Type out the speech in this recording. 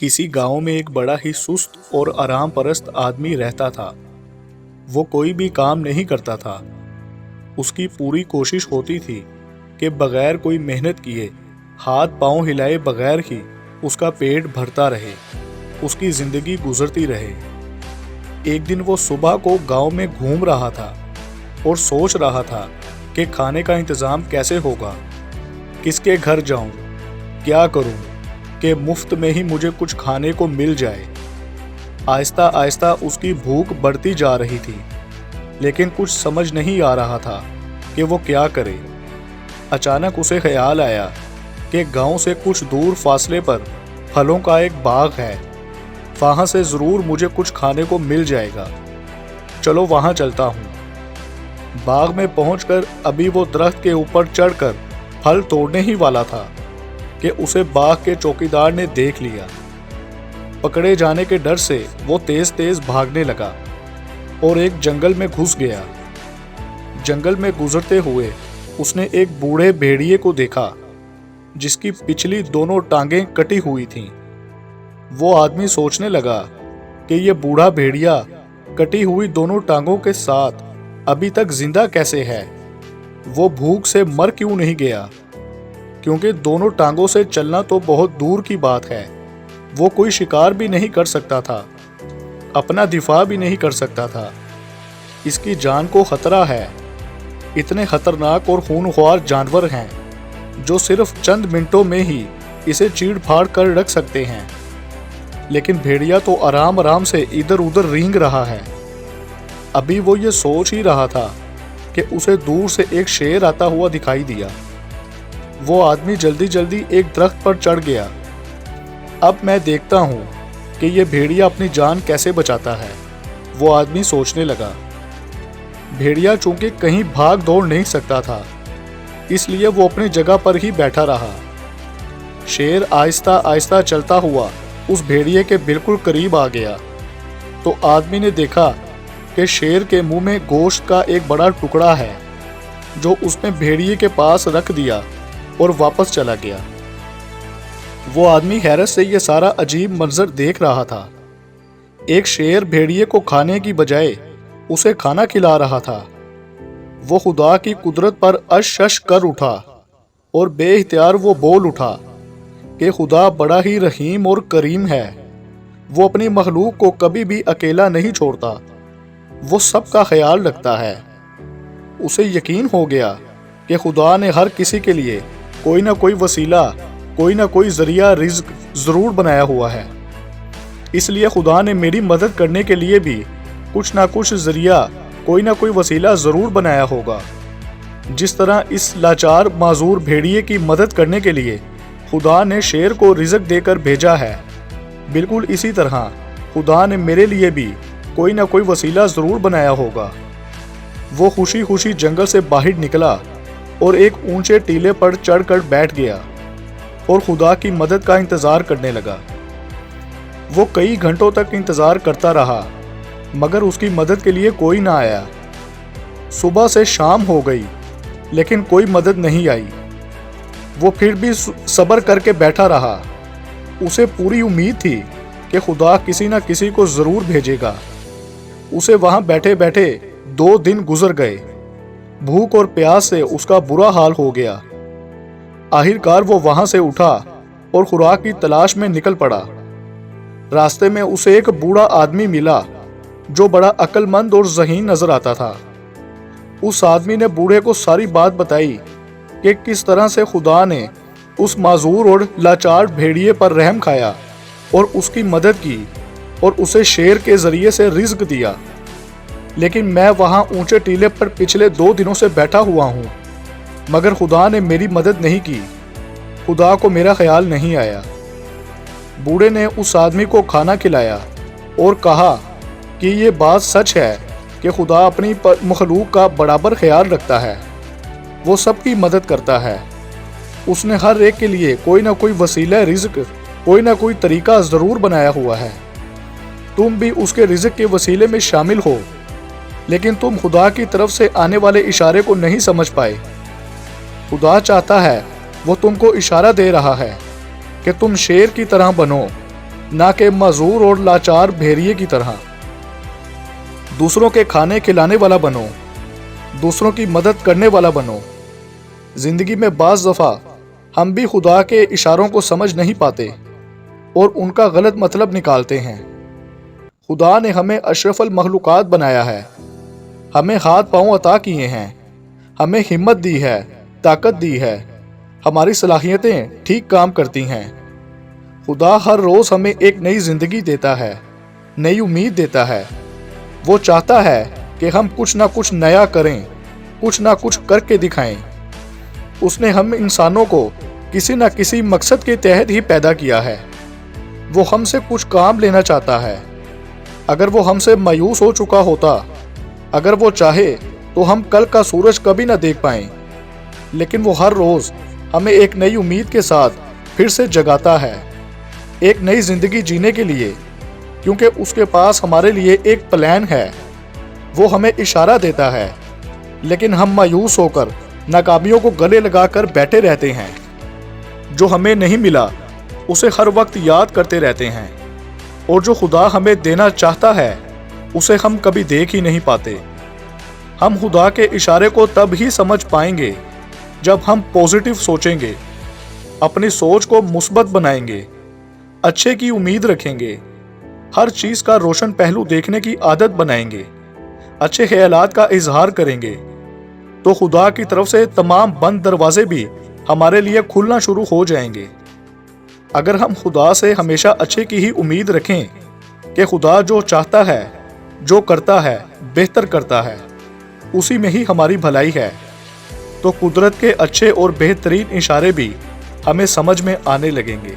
किसी गांव में एक बड़ा ही सुस्त और आराम परस्त आदमी रहता था। वो कोई भी काम नहीं करता था। उसकी पूरी कोशिश होती थी कि बगैर कोई मेहनत किए, हाथ पांव हिलाए बगैर ही उसका पेट भरता रहे, उसकी जिंदगी गुजरती रहे। एक दिन वो सुबह को गांव में घूम रहा था और सोच रहा था कि खाने का इंतजाम कैसे होगा, किसके घर जाऊं, क्या करूं कि मुफ्त में ही मुझे कुछ खाने को मिल जाए। आहिस्ता आहिस्ता उसकी भूख बढ़ती जा रही थी, लेकिन कुछ समझ नहीं आ रहा था कि वो क्या करे। अचानक उसे ख्याल आया कि गांव से कुछ दूर फासले पर फलों का एक बाग है, वहां से ज़रूर मुझे कुछ खाने को मिल जाएगा। चलो वहां चलता हूँ। बाग में पहुंचकर अभी वो दरख्त के ऊपर चढ़कर फल तोड़ने ही वाला था कि उसे बाग के चौकीदार ने देख लिया। पकड़े जाने के डर से वो तेज तेज भागने लगा और एक जंगल में घुस गया। जंगल में गुजरते हुए उसने एक बूढ़े भेड़िए को देखा जिसकी पिछली दोनों टांगें कटी हुई थीं। वो आदमी सोचने लगा कि ये बूढ़ा भेड़िया कटी हुई दोनों टांगों के साथ अभी तक जिंदा कैसे है। वो भूख से मर क्यों नहीं गया, क्योंकि दोनों टांगों से चलना तो बहुत दूर की बात है। वो कोई शिकार भी नहीं कर सकता था, अपना दिफा भी नहीं कर सकता था। इसकी जान को खतरा है। इतने खतरनाक और खूनख्वार जानवर हैं जो सिर्फ चंद मिनटों में ही इसे चीड़ फाड़ कर रख सकते हैं। लेकिन भेड़िया तो आराम आराम से इधर उधर रेंग रहा है। अभी वो ये सोच ही रहा था कि उसे दूर से एक शेर आता हुआ दिखाई दिया। वो आदमी जल्दी जल्दी एक दरख्त पर चढ़ गया। अब मैं देखता हूँ कि ये भेड़िया अपनी जान कैसे बचाता है, वो आदमी सोचने लगा। भेड़िया चूंकि कहीं भाग दौड़ नहीं सकता था, इसलिए वो अपनी जगह पर ही बैठा रहा। शेर आहिस्ता आहिस्ता चलता हुआ उस भेड़िए के बिल्कुल करीब आ गया तो आदमी ने देखा कि शेर के मुंह में गोश्त का एक बड़ा टुकड़ा है, जो उसने भेड़िए के पास रख दिया और वापस चला गया। वो आदमी हैरत से ये सारा अजीब मंजर देख रहा था। एक शेर भेड़िए को खाने की बजाय उसे खाना खिला रहा था। वो खुदा की कुदरत पर अश कर उठा और बेइख्तियार वो बोल उठा कि खुदा बड़ा ही रहीम और करीम है। वो अपनी मखलूक को कभी भी अकेला नहीं छोड़ता, वो सबका ख्याल रखता है। उसे यकीन हो गया कि खुदा ने हर किसी के लिए कोई ना कोई वसीला, कोई ना कोई जरिया रिज्क ज़रूर बनाया हुआ है। इसलिए खुदा ने मेरी मदद करने के लिए भी कुछ ना कुछ जरिया, कोई ना कोई वसीला ज़रूर बनाया होगा। जिस तरह इस लाचार माजूर भेड़िए की मदद करने के लिए खुदा ने शेर को रिज़्क देकर भेजा है, बिल्कुल इसी तरह खुदा ने मेरे लिए भी कोई ना कोई वसीला ज़रूर बनाया होगा। वो खुशी खुशी जंगल से बाहर निकला और एक ऊंचे टीले पर चढ़कर बैठ गया और खुदा की मदद का इंतज़ार करने लगा। वो कई घंटों तक इंतज़ार करता रहा, मगर उसकी मदद के लिए कोई ना आया। सुबह से शाम हो गई, लेकिन कोई मदद नहीं आई। वो फिर भी सब्र करके बैठा रहा। उसे पूरी उम्मीद थी कि खुदा किसी न किसी को ज़रूर भेजेगा। उसे वहाँ बैठे बैठे 2 दिन गुजर गए। भूख और प्यास से उसका बुरा हाल हो गया। आखिरकार वो वहाँ से उठा और खुराक की तलाश में निकल पड़ा। रास्ते में उसे एक बूढ़ा आदमी मिला जो बड़ा अक्लमंद और ज़हीन नजर आता था। उस आदमी ने बूढ़े को सारी बात बताई कि किस तरह से खुदा ने उस माजूर और लाचार भेड़िए पर रहम खाया और उसकी मदद की और उसे शेर के जरिए से रिज्क दिया। लेकिन मैं वहाँ ऊंचे टीले पर पिछले 2 दिनों से बैठा हुआ हूँ, मगर खुदा ने मेरी मदद नहीं की। खुदा को मेरा ख्याल नहीं आया। बूढ़े ने उस आदमी को खाना खिलाया और कहा कि ये बात सच है कि खुदा अपनी मखलूक का बराबर ख्याल रखता है, वो सबकी मदद करता है। उसने हर एक के लिए कोई ना कोई वसीला रिज़्क, कोई ना कोई तरीका ज़रूर बनाया हुआ है। तुम भी उसके रिज़्क के वसीले में शामिल हो, लेकिन तुम खुदा की तरफ से आने वाले इशारे को नहीं समझ पाए। खुदा चाहता है, वो तुमको इशारा दे रहा है कि तुम शेर की तरह बनो نہ کہ معذور اور لاچار بھیڑیے کی طرح۔ دوسروں کے کھانے کھلانے والا بنو، دوسروں کی مدد کرنے والا بنو۔ زندگی میں بعض دفعہ ہم بھی خدا کے اشاروں کو سمجھ نہیں پاتے اور ان کا غلط مطلب نکالتے ہیں۔ خدا نے ہمیں اشرف المخلوقات بنایا ہے، ہمیں ہاتھ پاؤں عطا کیے ہیں، ہمیں ہمت دی ہے، طاقت دی ہے، ہماری صلاحیتیں ٹھیک کام کرتی ہیں۔ خدا ہر روز ہمیں ایک نئی زندگی دیتا ہے، نئی امید دیتا ہے۔ وہ چاہتا ہے کہ ہم کچھ نہ کچھ نیا کریں، کچھ نہ کچھ کر کے دکھائیں۔ اس نے ہم انسانوں کو کسی نہ کسی مقصد کے تحت ہی پیدا کیا ہے۔ وہ ہم سے کچھ کام لینا چاہتا ہے۔ اگر وہ ہم سے مایوس ہو چکا ہوتا، اگر وہ چاہے تو ہم کل کا سورج کبھی نہ دیکھ پائیں، لیکن وہ ہر روز ہمیں ایک نئی امید کے ساتھ پھر سے جگاتا ہے، ایک نئی زندگی جینے کے لیے، کیونکہ اس کے پاس ہمارے لیے ایک پلان ہے۔ وہ ہمیں اشارہ دیتا ہے، لیکن ہم مایوس ہو کر ناکامیوں کو گلے لگا کر بیٹھے رہتے ہیں۔ جو ہمیں نہیں ملا اسے ہر وقت یاد کرتے رہتے ہیں، اور جو خدا ہمیں دینا چاہتا ہے اسے ہم کبھی دیکھ ہی نہیں پاتے۔ ہم خدا کے اشارے کو تب ہی سمجھ پائیں گے جب ہم پازیٹیو سوچیں گے، اپنی سوچ کو مثبت بنائیں گے، اچھے کی امید رکھیں گے، ہر چیز کا روشن پہلو دیکھنے کی عادت بنائیں گے، اچھے خیالات کا اظہار کریں گے، تو خدا کی طرف سے تمام بند دروازے بھی ہمارے لیے کھلنا شروع ہو جائیں گے۔ اگر ہم خدا سے ہمیشہ اچھے کی ہی امید رکھیں کہ خدا جو چاہتا ہے، جو کرتا ہے، بہتر کرتا ہے، اسی میں ہی ہماری بھلائی ہے، تو قدرت کے اچھے اور بہترین اشارے بھی ہمیں سمجھ میں آنے لگیں گے۔